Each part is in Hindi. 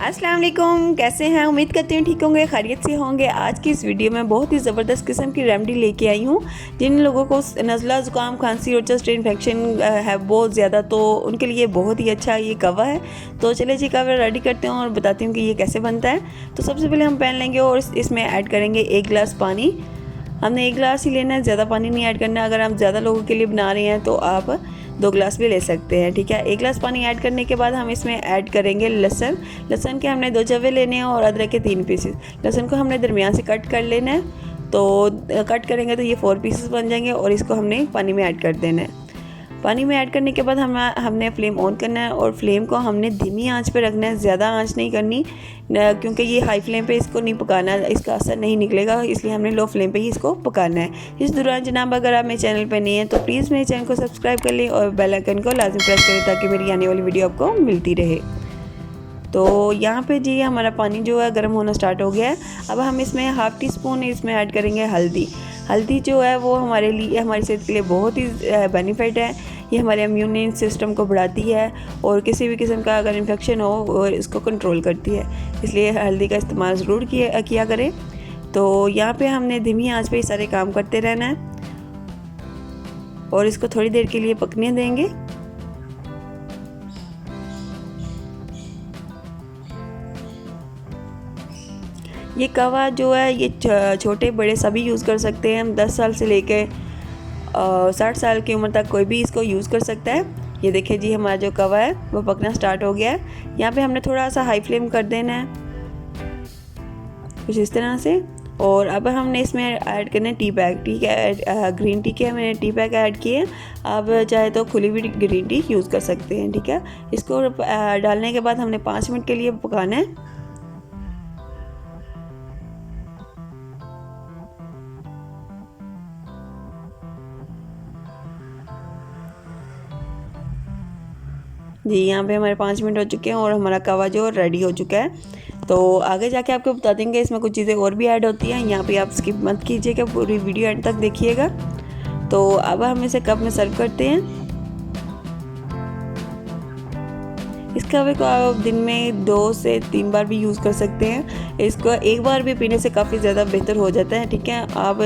अस्सलाम वालेकुम, कैसे हैं? उम्मीद करती हूँ ठीक होंगे, खैरियत से होंगे। आज की इस वीडियो में बहुत ही ज़बरदस्त किस्म की रेमेडी लेके आई हूँ। जिन लोगों को नज़ला, ज़ुकाम, खांसी और चेस्ट इन्फेक्शन है बहुत ज़्यादा, तो उनके लिए बहुत ही अच्छा ये कहवा है। तो चले जी कहवा रेडी करते हैं और बताती हूँ कि ये कैसे बनता है। तो सबसे पहले हम पैन लेंगे और इसमें ऐड करेंगे 1 गिलास पानी। हमने 1 गिलास ही लेना है, ज़्यादा पानी नहीं ऐड करना। अगर हम ज़्यादा लोगों के लिए बना रहे हैं तो आप 2 गिलास भी ले सकते हैं, ठीक है। 1 गिलास पानी ऐड करने के बाद हम इसमें ऐड करेंगे लहसुन के हमने 2 जवे लेने हैं और अदरक के 3 पीसेस। लहसुन को हमने दरमियान से कट कर लेना है, तो कट करेंगे तो ये 4 पीसेस बन जाएंगे और इसको हमने पानी में ऐड कर देना है। पानी में ऐड करने के बाद हमने फ्लेम ऑन करना है और फ्लेम को हमने धीमी आंच पे रखना है, ज़्यादा आंच नहीं करनी, क्योंकि ये हाई फ्लेम पे इसको नहीं पकाना, इसका असर नहीं निकलेगा, इसलिए हमने लो फ्लेम पे ही इसको पकाना है। इस दौरान जनाब अगर आप मेरे चैनल पे नहीं हैं तो प्लीज़ मेरे चैनल को सब्सक्राइब कर लें और बेल आइकन को लाजमी प्रेस करें ताकि मेरी आने वाली वीडियो आपको मिलती रहे। तो यहाँ पे जी हमारा पानी जो है गर्म होना स्टार्ट हो गया है। अब हम इसमें हाफ़ टी स्पून इसमें ऐड करेंगे हल्दी जो है वो हमारे लिए, हमारी सेहत के लिए बहुत ही बेनिफिट है। ये हमारे इम्यून सिस्टम को बढ़ाती है और किसी भी किस्म का अगर इन्फेक्शन हो और इसको कंट्रोल करती है, इसलिए हल्दी का इस्तेमाल ज़रूर किया करें। तो यहाँ पे हमने धीमी आंच पे सारे काम करते रहना है और इसको थोड़ी देर के लिए पकने देंगे। ये कहवा जो है ये छोटे बड़े सभी यूज़ कर सकते हैं। हम 10 साल से लेकर 60 साल की उम्र तक कोई भी इसको यूज़ कर सकता है। ये देखिए जी हमारा जो कहवा है वो पकना स्टार्ट हो गया है। यहाँ पे हमने थोड़ा सा हाई फ्लेम कर देना है, कुछ इस तरह से। और अब हमने इसमें ऐड करना है टी बैग, ठीक है। ग्रीन टी के मैंने टी बैग ऐड किए। आप चाहे तो खुली हुई ग्रीन टी यूज़ कर सकते हैं, ठीक है। इसको डालने के बाद हमने 5 मिनट के लिए पकाना है। जी यहाँ पे हमारे 5 मिनट हो चुके हैं और हमारा कहवा जो रेडी हो चुका है। तो आगे जाके आपको बता देंगे इसमें कुछ चीज़ें और भी ऐड होती हैं। यहाँ पे आप स्किप मत कीजिएगा, पूरी वीडियो एंड तक देखिएगा। तो अब हम इसे कप में सर्व करते हैं। इस कहवे को आप दिन में 2 से 3 बार भी यूज़ कर सकते हैं। इसको एक बार भी पीने से काफ़ी ज़्यादा बेहतर हो जाता है, ठीक है। आप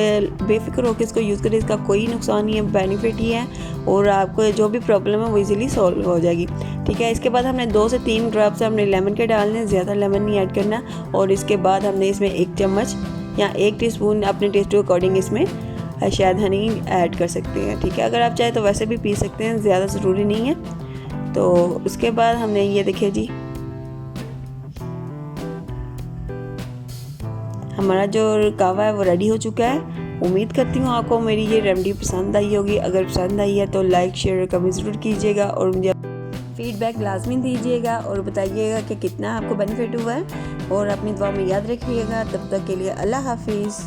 बेफिक्र होकर इसको यूज़ करें, इसका कोई नुकसान नहीं है, बेनिफिट ही है और आपको जो भी प्रॉब्लम है वो इजीली सॉल्व हो जाएगी, ठीक है। इसके बाद हमने 2 से 3 ड्रॉप्स हमने लेमन के डालने, ज़्यादा लेमन नहीं ऐड करना। और इसके बाद हमने इसमें 1 चम्मच या 1 टीस्पून अपने टेस्ट के अकॉर्डिंग इसमें शहद हनी ऐड कर सकते हैं, ठीक है। अगर आप चाहे तो वैसे भी पी सकते हैं, ज़्यादा ज़रूरी नहीं है। तो उसके बाद हमने ये देखिए जी हमारा जो कहवा है वो रेडी हो चुका है। उम्मीद करती हूँ आपको मेरी ये रेमेडी पसंद आई होगी। अगर पसंद आई है तो लाइक शेयर कमेंट ज़रूर कीजिएगा और मुझे फीडबैक लाजमी दीजिएगा और बताइएगा कि कितना आपको बेनिफिट हुआ है। और अपनी दुआ में याद रखिएगा। तब तक के लिए अल्लाह हाफिज़।